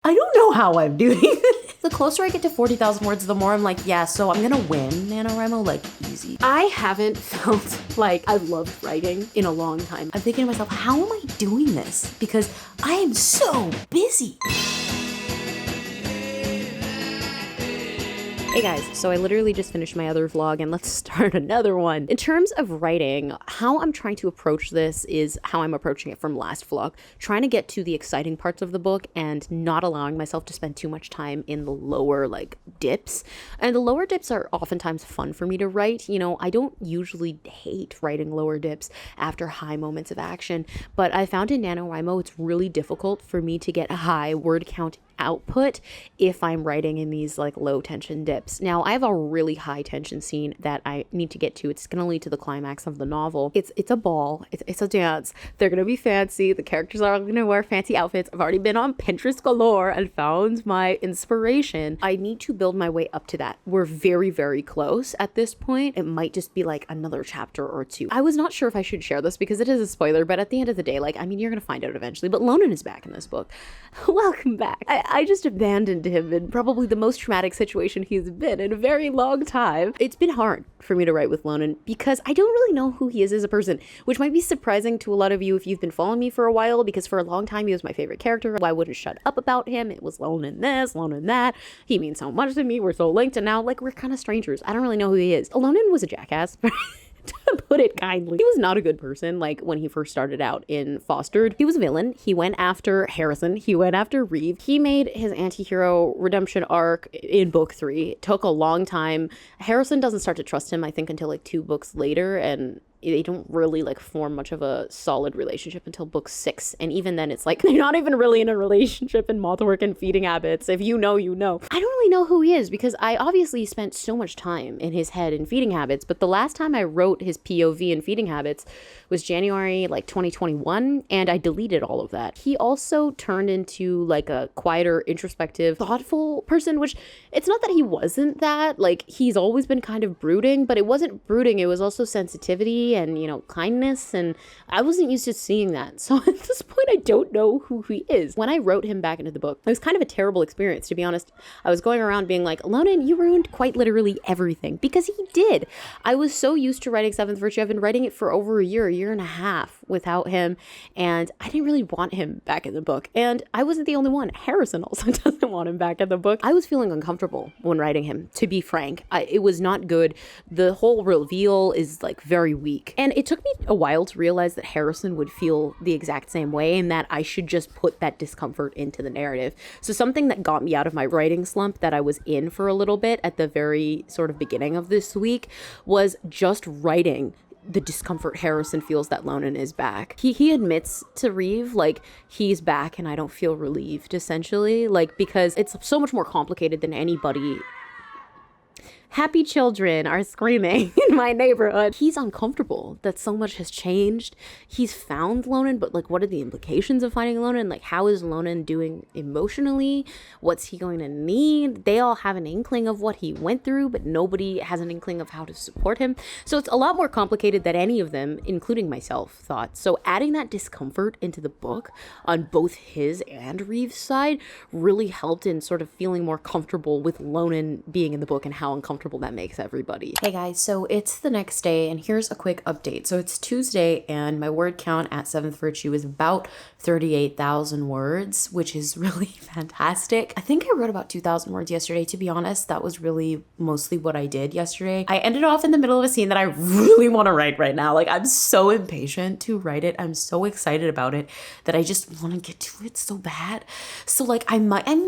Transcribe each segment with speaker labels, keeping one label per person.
Speaker 1: I don't know how I'm doing this. The closer I get to 40,000 words, the more I'm like, yeah, so I'm gonna win NaNoWriMo, like, easy. I haven't felt like I've loved writing in a long time. I'm thinking to myself, how am I doing this? Because I am so busy. Hey guys, so I literally just finished my other vlog and let's start another one. In terms of writing, how I'm trying to approach this is how I'm approaching it from last vlog. Trying to get to the exciting parts of the book and not allowing myself to spend too much time in the lower dips. And the lower dips are oftentimes fun for me to write. You know, I don't usually hate writing lower dips after high moments of action, but I found in NaNoWriMo it's really difficult for me to get a high word count output if I'm writing in these low tension dips. Now I have a really high tension scene that I need to get to. It's gonna lead to the climax of the novel. It's a ball, it's a dance. They're gonna be fancy. The characters are gonna wear fancy outfits. I've already been on Pinterest galore and found my inspiration. I need to build my way up to that. We're very, very close at this point. It might just be like another chapter or two. I was not sure if I should share this because it is a spoiler, but at the end of the day, you're gonna find out eventually, but Lonan is back in this book. Welcome back. I just abandoned him in probably the most traumatic situation he's been in a very long time. It's been hard for me to write with Lonan because I don't really know who he is as a person, which might be surprising to a lot of you if you've been following me for a while, because for a long time he was my favorite character. I wouldn't shut up about him. It was Lonan this, Lonan that. He means so much to me. We're so linked, and now we're kind of strangers. I don't really know who he is. Lonan was a jackass. To put it kindly. He was not a good person when he first started out in Fostered. He was a villain. He went after Harrison. He went after Reeve. He made his anti-hero redemption arc in book 3. It took a long time. Harrison doesn't start to trust him, I think, until 2 books later, and they don't really form much of a solid relationship until book 6. And even then it's they're not even really in a relationship in Mothwork and Feeding Habits. If you know, you know. I don't really know who he is because I obviously spent so much time in his head in Feeding Habits, but the last time I wrote his POV in Feeding Habits was January 2021, and I deleted all of that. He also turned into a quieter, introspective, thoughtful person, which it's not that he wasn't that. He's always been kind of brooding, but it wasn't brooding, it was also sensitivity and kindness, and I wasn't used to seeing that. So at this point I don't know who he is. When I wrote him back into the book, it was kind of a terrible experience, to be honest. I was going around being like, Lonan, you ruined quite literally everything, because he did. I was so used to writing Seventh Virtue. I've been writing it for over a year and a half without him, and I didn't really want him back in the book. And I wasn't the only one. Harrison also doesn't want him back in the book. I was feeling uncomfortable when writing him, to be frank. It was not good. The whole reveal is very weak. And it took me a while to realize that Harrison would feel the exact same way and that I should just put that discomfort into the narrative. So something that got me out of my writing slump that I was in for a little bit at the very sort of beginning of this week was just writing the discomfort Harrison feels that Lonan is back. He admits to Reeve, he's back and I don't feel relieved, essentially, because it's so much more complicated than anybody. Happy children are screaming in my neighborhood. He's uncomfortable that so much has changed. He's found Lonan, but what are the implications of finding Lonan? How is Lonan doing emotionally? What's he going to need? They all have an inkling of what he went through, but nobody has an inkling of how to support him. So it's a lot more complicated than any of them, including myself, thought. So adding that discomfort into the book on both his and Reeve's side really helped in sort of feeling more comfortable with Lonan being in the book and how uncomfortable that makes everybody. Hey guys, so it's the next day and here's a quick update. So it's Tuesday and my word count at Seventh Virtue is about 38,000 words, which is really fantastic. I think I wrote about 2,000 words yesterday, to be honest. That was really mostly what I did yesterday. I ended off in the middle of a scene that I really want to write right now. I'm so impatient to write it. I'm so excited about it that I just want to get to it so bad. So I might, I'm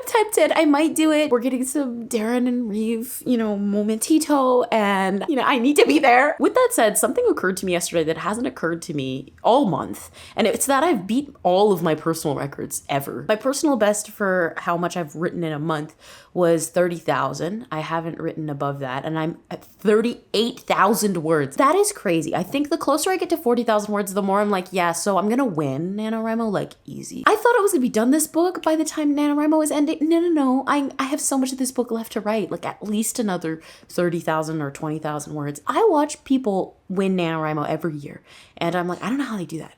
Speaker 1: tempted. I might do it. We're getting some Darren and Reeve, momentito, and, I need to be there. With that said, something occurred to me yesterday that hasn't occurred to me all month, and it's that I've beat all of my personal records ever. My personal best for how much I've written in a month was 30,000. I haven't written above that, and I'm at 38,000 words. That is crazy. I think the closer I get to 40,000 words, the more I'm like, yeah, so I'm gonna win NaNoWriMo, easy. I thought I was gonna be done this book by the time NaNoWriMo was ending. No. I have so much of this book left to write, at least another 30,000 or 20,000 words. I watch people win NaNoWriMo every year, and I'm like, I don't know how they do that.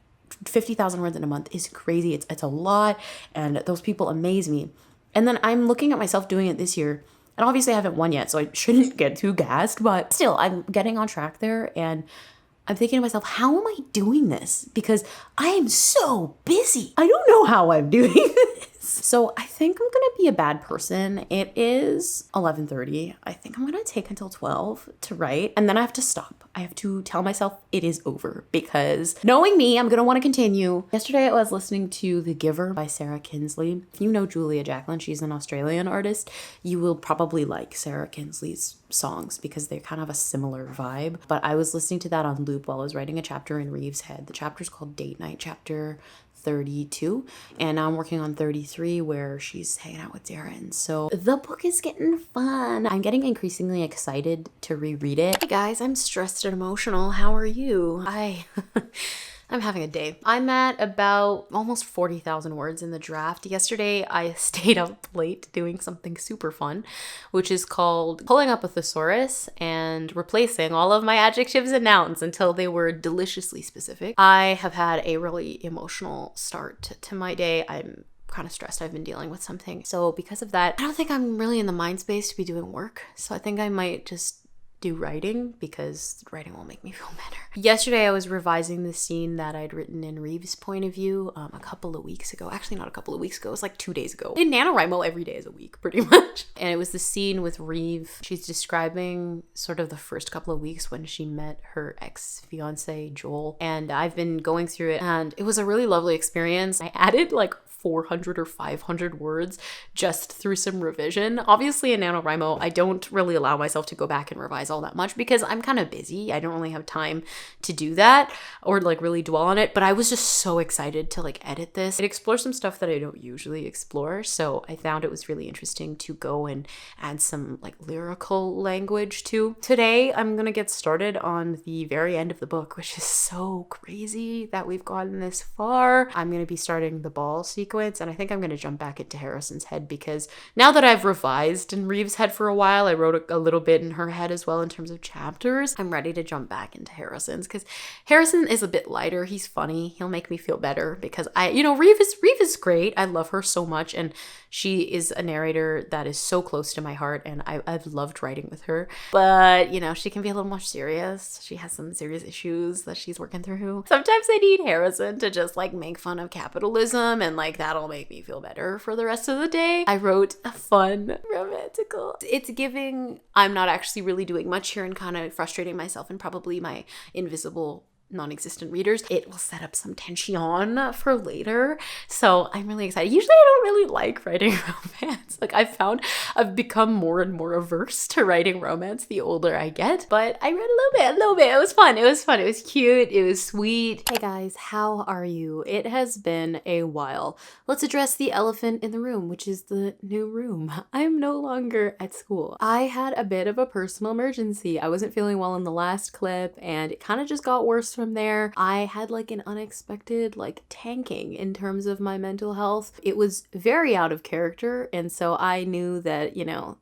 Speaker 1: 50,000 words in a month is crazy. It's a lot, and those people amaze me. And then I'm looking at myself doing it this year, and obviously I haven't won yet, so I shouldn't get too gassed, but still, I'm getting on track there, and I'm thinking to myself, how am I doing this? Because I am so busy. I don't know how I'm doing this. So I think I'm gonna be a bad person. It is 11:30. I think I'm gonna take until 12 to write, and then I have to stop. I have to tell myself it is over, because knowing me, I'm gonna wanna continue. Yesterday I was listening to The Giver by Sarah Kinsley. If you know Julia Jacklin, she's an Australian artist, you will probably like Sarah Kinsley's songs because they're kind of a similar vibe. But I was listening to that on loop while I was writing a chapter in Reeves' head. The chapter's called Date Night, chapter 32, and now I'm working on 33 where she's hanging out with Darren. So the book is getting fun. I'm getting increasingly excited to reread it. Hey guys, I'm stressed and emotional. How are you? I'm having a day. I'm at about almost 40,000 words in the draft. Yesterday, I stayed up late doing something super fun, which is called pulling up a thesaurus and replacing all of my adjectives and nouns until they were deliciously specific. I have had a really emotional start to my day. I'm kind of stressed. I've been dealing with something. So because of that, I don't think I'm really in the mind space to be doing work. So I think I might just do writing, because writing will make me feel better. Yesterday I was revising the scene that I'd written in Reeves' point of view a couple of weeks ago. Actually, not a couple of weeks ago. It was like 2 days ago. In NaNoWriMo, every day is a week, pretty much. And it was the scene with Reeve. She's describing sort of the first couple of weeks when she met her ex-fiance, Joel. And I've been going through it, and it was a really lovely experience. I added like 400 or 500 words just through some revision. Obviously in NaNoWriMo, I don't really allow myself to go back and revise all that much because I'm kind of busy. I don't really have time to do that or like really dwell on it, but I was just so excited to like edit this. It explores some stuff that I don't usually explore, so I found it was really interesting to go and add some like lyrical language to. Today, I'm gonna get started on the very end of the book, which is so crazy that we've gotten this far. I'm gonna be starting the ball sequence, and I think I'm going to jump back into Harrison's head, because now that I've revised in Reeves' head for a while, I wrote a little bit in her head as well in terms of chapters. I'm ready to jump back into Harrison's, because Harrison is a bit lighter. He's funny. He'll make me feel better, because Reeve is great. I love her so much, and she is a narrator that is so close to my heart, and I've loved writing with her. But, she can be a little more serious. She has some serious issues that she's working through. Sometimes I need Harrison to just like make fun of capitalism, and like that'll make me feel better for the rest of the day. I wrote a fun romantical. It's giving I'm not actually really doing much here and kind of frustrating myself and probably my invisible non-existent readers. It will set up some tension for later. So I'm really excited. Usually I don't really like writing romance. Like I've become more and more averse to writing romance the older I get, but I read a little bit. It was fun. It was cute. It was sweet. Hey guys, how are you? It has been a while. Let's address the elephant in the room, which is the new room. I'm no longer at school. I had a bit of a personal emergency. I wasn't feeling well in the last clip, and it kind of just got worse from there. I had like an unexpected like tanking in terms of my mental health. It was very out of character, and so I knew that,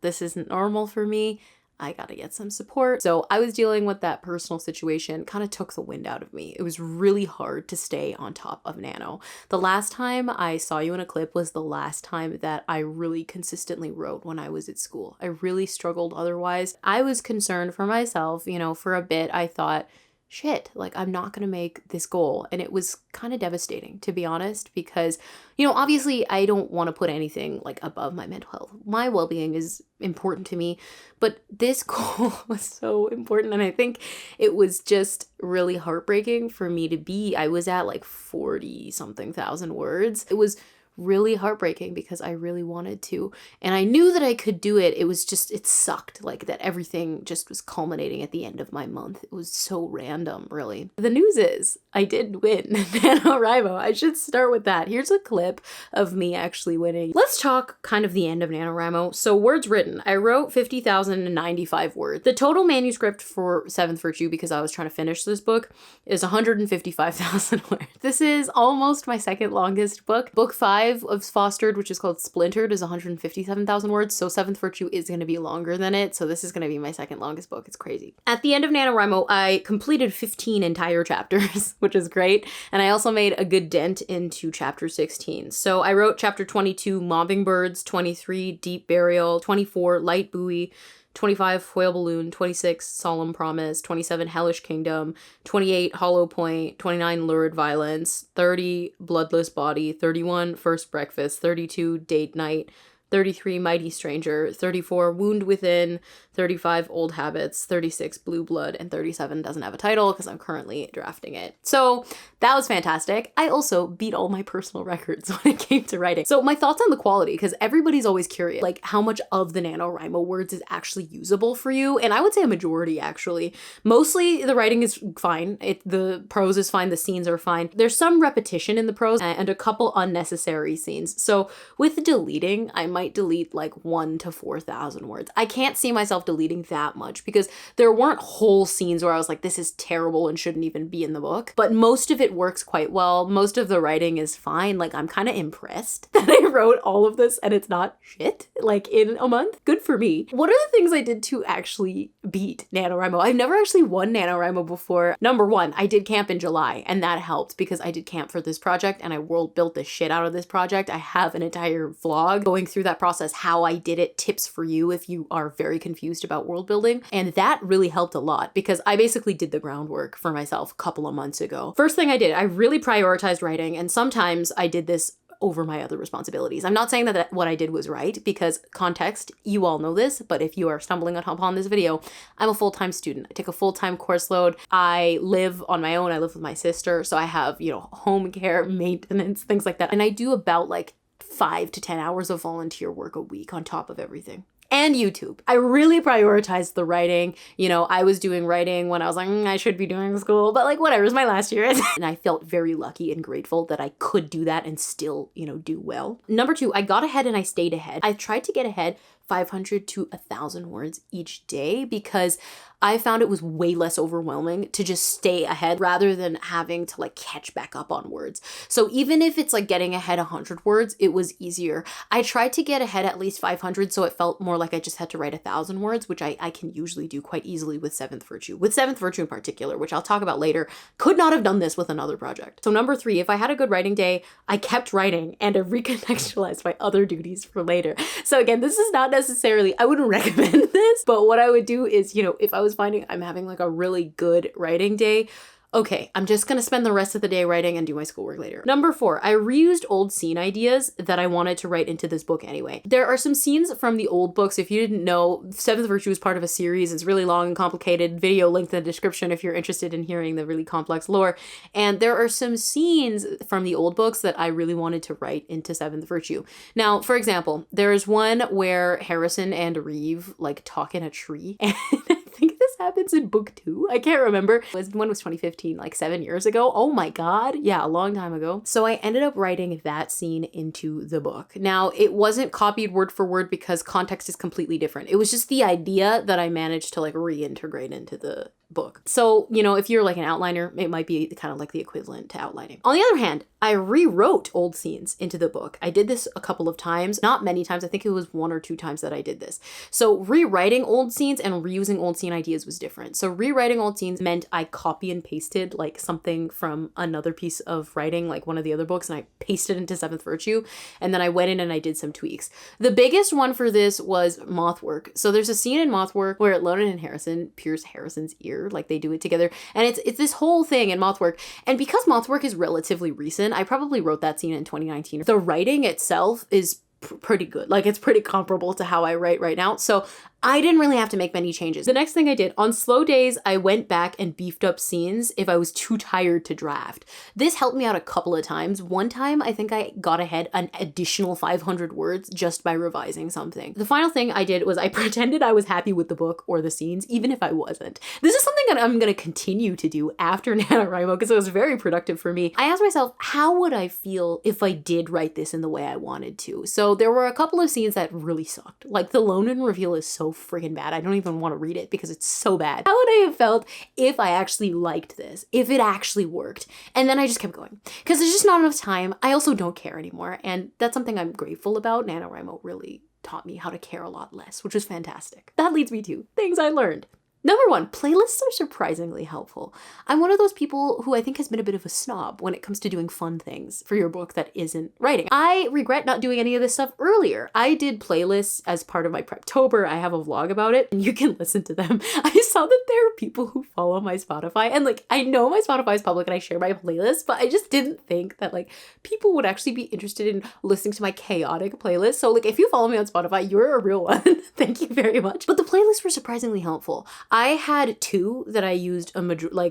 Speaker 1: this isn't normal for me. I gotta get some support. So I was dealing with that personal situation, kind of took the wind out of me. It was really hard to stay on top of Nano. The last time I saw you in a clip was the last time that I really consistently wrote when I was at school. I really struggled otherwise. I was concerned for myself, for a bit. I thought, shit, like I'm not gonna make this goal. And it was kind of devastating, to be honest, because, obviously I don't want to put anything like above my mental health. My well-being is important to me, but this goal was so important. And I think it was just really heartbreaking for me to be, I was at like 40 something thousand words. It was really heartbreaking because I really wanted to, and I knew that I could do it. It was just, it sucked like that everything just was culminating at the end of my month. It was so random, really. The news is I did win NaNoWriMo. I should start with that. Here's a clip of me actually winning. Let's talk kind of the end of NaNoWriMo. So words written, I wrote 50,095 words. The total manuscript for 7th Virtue, because I was trying to finish this book, is 155,000 words. This is almost my second longest book. Book 5 5 of Fostered, which is called Splintered, is 157,000 words. So 7th Virtue is going to be longer than it. So this is going to be my second longest book. It's crazy. At the end of NaNoWriMo, I completed 15 entire chapters, which is great. And I also made a good dent into chapter 16. So I wrote chapter 22, Mobbing Birds, 23, Deep Burial, 24, Light Buoy, 25, Foil Balloon, 26, Solemn Promise, 27, Hellish Kingdom, 28, Hollow Point, 29, Lurid Violence, 30, Bloodless Body, 31, First Breakfast, 32, Date Night, 33, Mighty Stranger, 34, Wound Within, 35, Old Habits, 36, Blue Blood, and 37 doesn't have a title because I'm currently drafting it. So that was fantastic. I also beat all my personal records when it came to writing. So my thoughts on the quality, because everybody's always curious, like how much of the NaNoWriMo words is actually usable for you. And I would say a majority, actually. Mostly the writing is fine. The prose is fine. The scenes are fine. There's some repetition in the prose and a couple unnecessary scenes. So with deleting, I might delete like 1,000 to 4,000 words. I can't see myself deleting that much because there weren't whole scenes where I was like, this is terrible and shouldn't even be in the book. But most of it works quite well. Most of the writing is fine. Like, I'm kind of impressed that I wrote all of this and it's not shit, like in a month. Good for me. What are the things I did to actually beat NaNoWriMo? I've never actually won NaNoWriMo before. Number one, I did camp in July and that helped because I did camp for this project and I world built the shit out of this project. I have an entire vlog going through that process, how I did it, tips for you if you are very confused about world building. And that really helped a lot because I basically did the groundwork for myself a couple of months ago. First thing I did, I really prioritized writing, and sometimes I did this over my other responsibilities. I'm not saying that what I did was right because context, you all know this, but if you are stumbling upon this video, I'm a full-time student. I take a full-time course load. I live on my own. I live with my sister. So I have, home care, maintenance, things like that. And I do about like 5 to 10 hours of volunteer work a week on top of everything. And YouTube. I really prioritized the writing. I was doing writing when I was like, I should be doing school, but like whatever, it's my last year. And I felt very lucky and grateful that I could do that and still, do well. Number 2, I got ahead and I stayed ahead. I tried to get ahead 500 to 1,000 words each day because I found it was way less overwhelming to just stay ahead rather than having to like catch back up on words. So even if it's like getting ahead 100 words, it was easier. I tried to get ahead at least 500, so it felt more like I just had to write 1,000 words, which I can usually do quite easily with 7th Virtue. With 7th Virtue in particular, which I'll talk about later, could not have done this with another project. So number 3, if I had a good writing day, I kept writing and I recontextualized my other duties for later. So again, this is not necessarily, I wouldn't recommend this, but what I would do is, if I was finding I'm having like a really good writing day, okay, I'm just gonna spend the rest of the day writing and do my schoolwork later. Number 4, I reused old scene ideas that I wanted to write into this book anyway. There are some scenes from the old books. If you didn't know, 7th Virtue is part of a series. It's really long and complicated. Video linked in the description if you're interested in hearing the really complex lore. And there are some scenes from the old books that I really wanted to write into 7th Virtue. Now, for example, there's one where Harrison and Reeve like talk in a tree, and I think this happens in book 2. I can't remember. One was 2015, like 7 years ago. Oh my God. Yeah, a long time ago. So I ended up writing that scene into the book. Now, it wasn't copied word for word because context is completely different. It was just the idea that I managed to like reintegrate into the book. So, if you're like an outliner, it might be kind of like the equivalent to outlining. On the other hand, I rewrote old scenes into the book. I did this a couple of times, not many times. I think it was 1 or 2 times that I did this. So rewriting old scenes and reusing old scene ideas was different. So rewriting old scenes meant I copy and pasted like something from another piece of writing, like one of the other books, and I pasted into 7th Virtue. And then I went in and I did some tweaks. The biggest one for this was Mothwork. So there's a scene in Mothwork where Lonan and Harrison pierce Harrison's ear, like they do it together. And it's this whole thing in Mothwork. And because Mothwork is relatively recent, I probably wrote that scene in 2019. The writing itself is pretty good. Like it's pretty comparable to how I write right now. So I didn't really have to make many changes. The next thing I did, on slow days, I went back and beefed up scenes if I was too tired to draft. This helped me out a couple of times. One time, I think I got ahead an additional 500 words just by revising something. The final thing I did was I pretended I was happy with the book or the scenes, even if I wasn't. This is something that I'm going to continue to do after NaNoWriMo because it was very productive for me. I asked myself, how would I feel if I did write this in the way I wanted to? So there were a couple of scenes that really sucked. Like the Lonan reveal is so freaking bad. I don't even want to read it because it's so bad. How would I have felt if I actually liked this, if it actually worked? And then I just kept going because there's just not enough time. I also don't care anymore. And that's something I'm grateful about. NaNoWriMo really taught me how to care a lot less, which was fantastic. That leads me to things I learned. Number 1, playlists are surprisingly helpful. I'm one of those people who I think has been a bit of a snob when it comes to doing fun things for your book that isn't writing. I regret not doing any of this stuff earlier. I did playlists as part of my Preptober. I have a vlog about it and you can listen to them. I saw that there are people who follow my Spotify and like, I know my Spotify is public and I share my playlist, but I just didn't think that like people would actually be interested in listening to my chaotic playlist. So like, if you follow me on Spotify, you're a real one. Thank you very much. But the playlists were surprisingly helpful. I had 2 that I used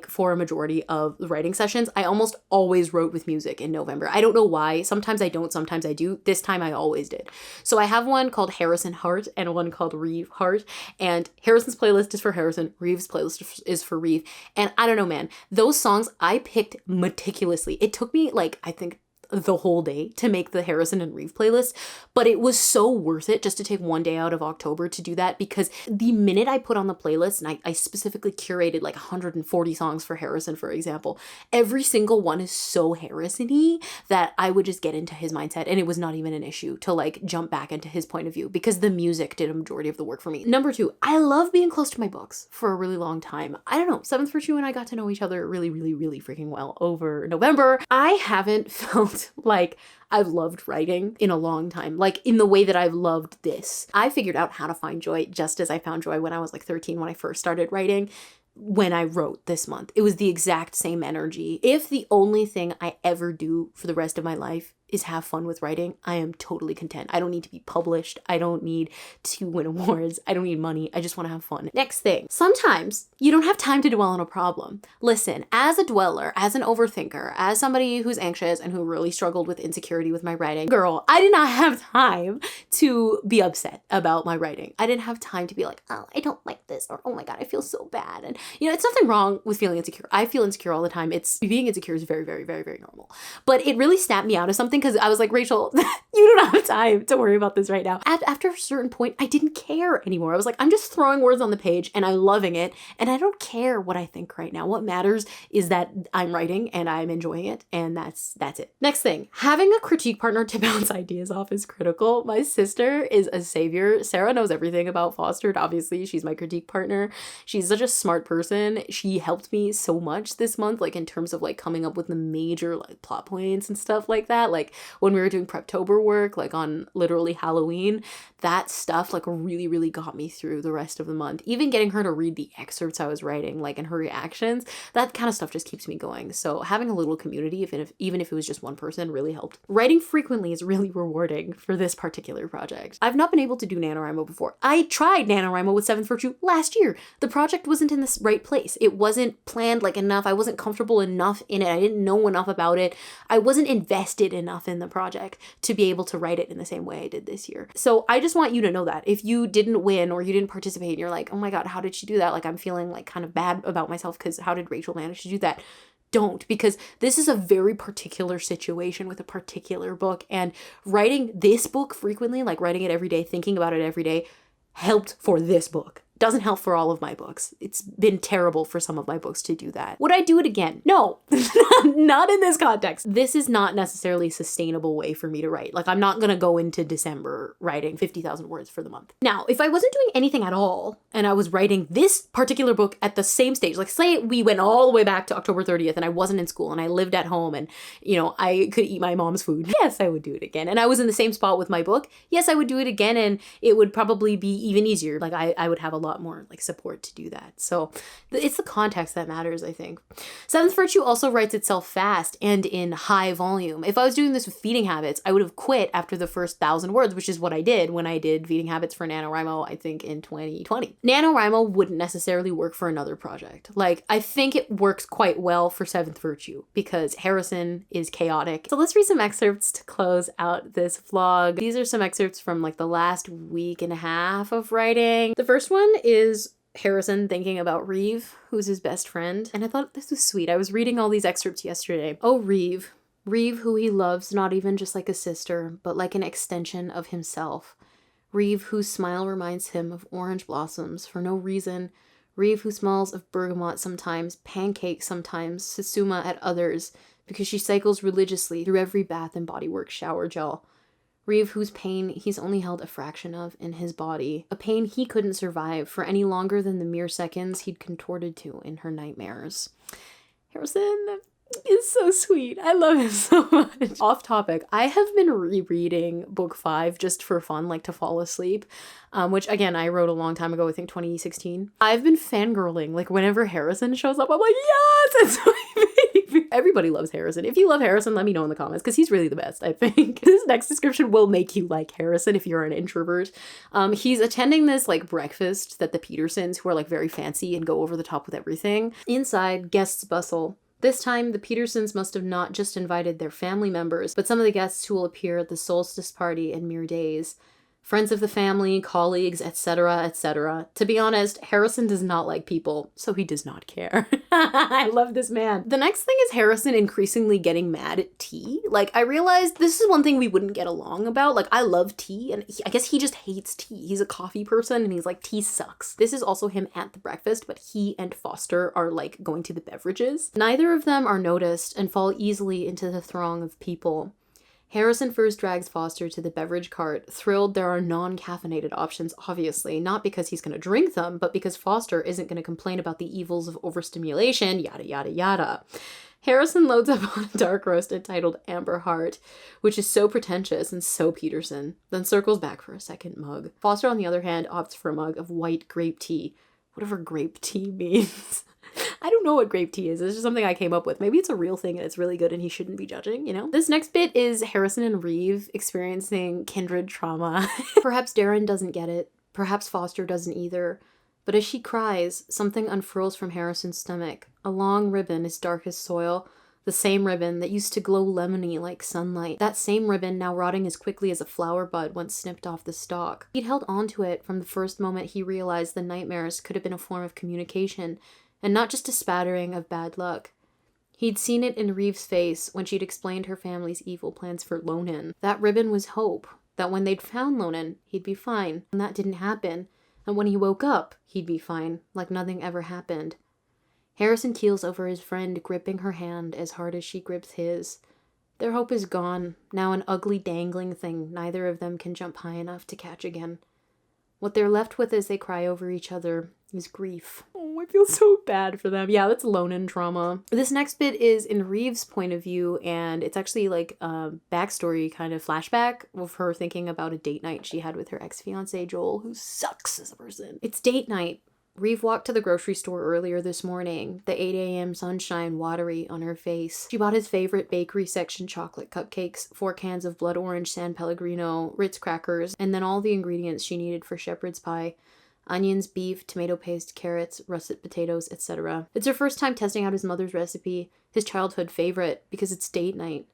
Speaker 1: for a majority of the writing sessions. I almost always wrote with music in November. I don't know why. Sometimes I don't, sometimes I do. This time I always did. So I have one called Harrison Heart and one called Reeve Heart. And Harrison's playlist is for Harrison. Reeve's playlist is for Reeve. And I don't know, man. Those songs I picked meticulously. It took me like, I think, the whole day to make the Harrison and Reeve playlist, but it was so worth it just to take one day out of October to do that, because the minute I put on the playlist, and I specifically curated like 140 songs for Harrison, for example, every single one is so Harrison-y that I would just get into his mindset, and it was not even an issue to like jump back into his point of view because the music did a majority of the work for me. Number 2, I love being close to my books for a really long time. I don't know, Seventh Virtue and I got to know each other really, really, really freaking well over November. I haven't felt like I've loved writing in a long time, like in the way that I've loved this. I figured out how to find joy just as I found joy when I was like 13 when I first started writing. When I wrote this month, it was the exact same energy. If the only thing I ever do for the rest of my life is have fun with writing, I am totally content. I don't need to be published. I don't need to win awards. I don't need money. I just want to have fun. Next thing, sometimes you don't have time to dwell on a problem. Listen, as a dweller, as an overthinker, as somebody who's anxious and who really struggled with insecurity with my writing, girl, I did not have time to be upset about my writing. I didn't have time to be like, oh, I don't like this, or oh my God, I feel so bad. And you know, it's nothing wrong with feeling insecure. I feel insecure all the time. Being insecure is very, very, very, very normal. But it really snapped me out of something because I was like, Rachel, you don't have time to worry about this right now. After a certain point, I didn't care anymore. I was like, I'm just throwing words on the page and I'm loving it. And I don't care what I think right now. What matters is that I'm writing and I'm enjoying it. And that's it. Next thing, having a critique partner to bounce ideas off is critical. My sister is a savior. Sarah knows everything about Fostered. Obviously, she's my critique partner. She's such a smart person. She helped me so much this month, like in terms of like coming up with the major like plot points and stuff like that. Like when we were doing Preptober work, like on literally Halloween, that stuff like really, really got me through the rest of the month. Even getting her to read the excerpts I was writing, like and her reactions, that kind of stuff just keeps me going. So having a little community, even if it was just one person, really helped. Writing frequently is really rewarding for this particular project. I've not been able to do NaNoWriMo before. I tried NaNoWriMo with Seventh Virtue last year. The project wasn't in the right place. It wasn't planned like enough. I wasn't comfortable enough in it. I didn't know enough about it. I wasn't invested enough in the project to be able to write it in the same way I did this year. So I just want you to know that if you didn't win or you didn't participate and you're like, oh my God, how did she do that? Like I'm feeling like kind of bad about myself because how did Rachel manage to do that? Don't, because this is a very particular situation with a particular book, and writing this book frequently, like writing it every day, thinking about it every day, helped for this book. Doesn't help for all of my books. It's been terrible for some of my books to do that. Would I do it again? No, not in this context. This is not necessarily a sustainable way for me to write. Like I'm not gonna go into December writing 50,000 words for the month. Now, if I wasn't doing anything at all and I was writing this particular book at the same stage, like say we went all the way back to October 30th and I wasn't in school and I lived at home and, you know, I could eat my mom's food. Yes, I would do it again. And I was in the same spot with my book. Yes, I would do it again, and it would probably be even easier. Like I would have a lot more like support to do that. So it's the context that matters, I think. Seventh Virtue also writes itself fast and in high volume. If I was doing this with Feeding Habits, I would have quit after the first 1,000 words, which is what I did when I did Feeding Habits for NaNoWriMo, I think in 2020. NaNoWriMo wouldn't necessarily work for another project. Like I think it works quite well for Seventh Virtue because Harrison is chaotic. So let's read some excerpts to close out this vlog. These are some excerpts from like the last week and a half of writing. The first one is Harrison thinking about Reeve, who's his best friend. And I thought this was sweet. I was reading all these excerpts yesterday. Oh, Reeve. Reeve, who he loves, not even just like a sister, but like an extension of himself. Reeve, whose smile reminds him of orange blossoms for no reason. Reeve, who smells of bergamot sometimes, pancakes sometimes, Satsuma at others, because she cycles religiously through every Bath and Body Works shower gel. Reeve, whose pain he's only held a fraction of in his body. A pain he couldn't survive for any longer than the mere seconds he'd contorted to in her nightmares. Harrison is so sweet. I love him so much. Off topic, I have been rereading book 5 just for fun, like to fall asleep, which again, I wrote a long time ago, I think 2016. I've been fangirling, like whenever Harrison shows up, I'm like, yes, it's my baby. Everybody loves Harrison. If you love Harrison, let me know in the comments, because he's really the best, I think. This next description will make you like Harrison if you're an introvert. He's attending this like breakfast that the Petersons, who are like very fancy and go over the top with everything. Inside, guests bustle. This time, the Petersons must have not just invited their family members, but some of the guests who will appear at the solstice party in mere days. Friends of the family, colleagues, etc., etc. To be honest, Harrison does not like people, so he does not care. I love this man. The next thing is Harrison increasingly getting mad at tea. Like, I realized this is one thing we wouldn't get along about. Like, I love tea, and I guess he just hates tea. He's a coffee person, and he's like, tea sucks. This is also him at the breakfast, but he and Foster are, like, going to the beverages. Neither of them are noticed and fall easily into the throng of people. Harrison first drags Foster to the beverage cart, thrilled there are non-caffeinated options, obviously, not because he's going to drink them, but because Foster isn't going to complain about the evils of overstimulation, yada yada yada. Harrison loads up on a dark roast entitled Amber Heart, which is so pretentious and so Peterson, then circles back for a second mug. Foster, on the other hand, opts for a mug of white grape tea, whatever grape tea means. I don't know what grape tea is. It's just something I came up with. Maybe it's a real thing and it's really good and he shouldn't be judging, you know? This next bit is Harrison and Reeve experiencing kindred trauma. Perhaps Darren doesn't get it. Perhaps Foster doesn't either. But as she cries, something unfurls from Harrison's stomach. A long ribbon as dark as soil. The same ribbon that used to glow lemony like sunlight. That same ribbon now rotting as quickly as a flower bud once snipped off the stalk. He'd held onto it from the first moment he realized the nightmares could have been a form of communication, and not just a spattering of bad luck. He'd seen it in Reeve's face when she'd explained her family's evil plans for Lonan. That ribbon was hope, that when they'd found Lonan, he'd be fine, and that didn't happen. And when he woke up, he'd be fine, like nothing ever happened. Harrison keels over his friend, gripping her hand as hard as she grips his. Their hope is gone, now an ugly dangling thing neither of them can jump high enough to catch again. What they're left with as they cry over each other is grief. Oh, I feel so bad for them. Yeah, that's Lonan trauma. This next bit is in Reeve's point of view, and it's actually like a backstory kind of flashback of her thinking about a date night she had with her ex-fiancé Joel, who sucks as a person. It's date night. Reeve walked to the grocery store earlier this morning, the 8 a.m. sunshine watery on her face. She bought his favorite bakery section chocolate cupcakes, 4 cans of blood orange San Pellegrino, Ritz crackers, and then all the ingredients she needed for shepherd's pie. Onions, beef, tomato paste, carrots, russet potatoes, etc. It's her first time testing out his mother's recipe, his childhood favorite, because it's date night.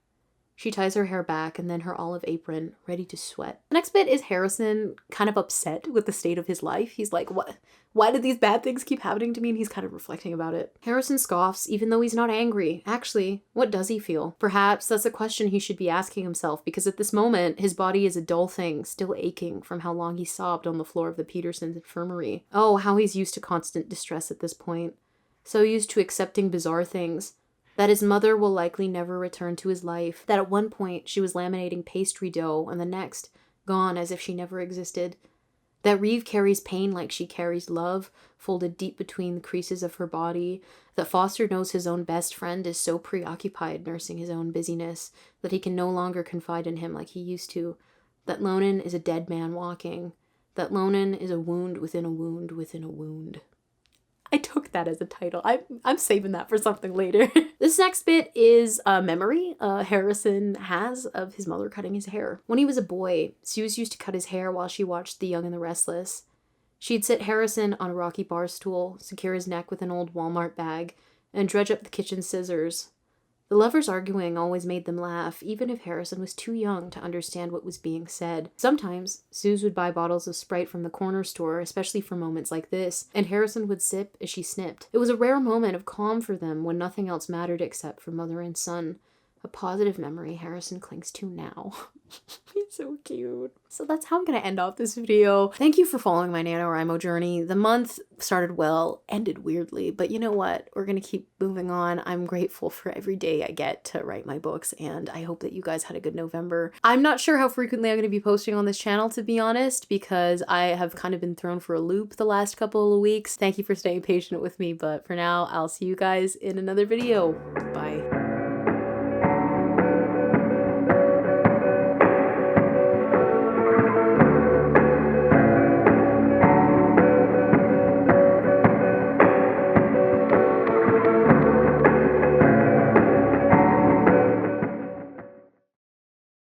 Speaker 1: She ties her hair back and then her olive apron, ready to sweat. The next bit is Harrison kind of upset with the state of his life. He's like, what? Why did these bad things keep happening to me? And he's kind of reflecting about it. Harrison scoffs, even though he's not angry. Actually, what does he feel? Perhaps that's a question he should be asking himself, because at this moment, his body is a dull thing, still aching from how long he sobbed on the floor of the Petersons' infirmary. Oh, how he's used to constant distress at this point. So used to accepting bizarre things. That his mother will likely never return to his life, that at one point she was laminating pastry dough and the next, gone as if she never existed. That Reeve carries pain like she carries love, folded deep between the creases of her body. That Foster knows his own best friend is so preoccupied nursing his own busyness that he can no longer confide in him like he used to. That Lonan is a dead man walking. That Lonan is a wound within a wound within a wound. I took that as a title. I'm saving that for something later. This next bit is a memory Harrison has of his mother cutting his hair. When he was a boy, Suze used to cut his hair while she watched The Young and the Restless. She'd sit Harrison on a rocky bar stool, secure his neck with an old Walmart bag, and dredge up the kitchen scissors. The lovers arguing always made them laugh, even if Harrison was too young to understand what was being said. Sometimes, Suze would buy bottles of Sprite from the corner store, especially for moments like this, and Harrison would sip as she snipped. It was a rare moment of calm for them when nothing else mattered except for mother and son. A positive memory Harrison clings to now. He's so cute. So that's how I'm gonna end off this video. Thank you for following my NaNoWriMo journey. The month started well, ended weirdly, but you know what? We're gonna keep moving on. I'm grateful for every day I get to write my books, and I hope that you guys had a good November. I'm not sure how frequently I'm gonna be posting on this channel, to be honest, because I have kind of been thrown for a loop the last couple of weeks. Thank you for staying patient with me, but for now, I'll see you guys in another video. Bye.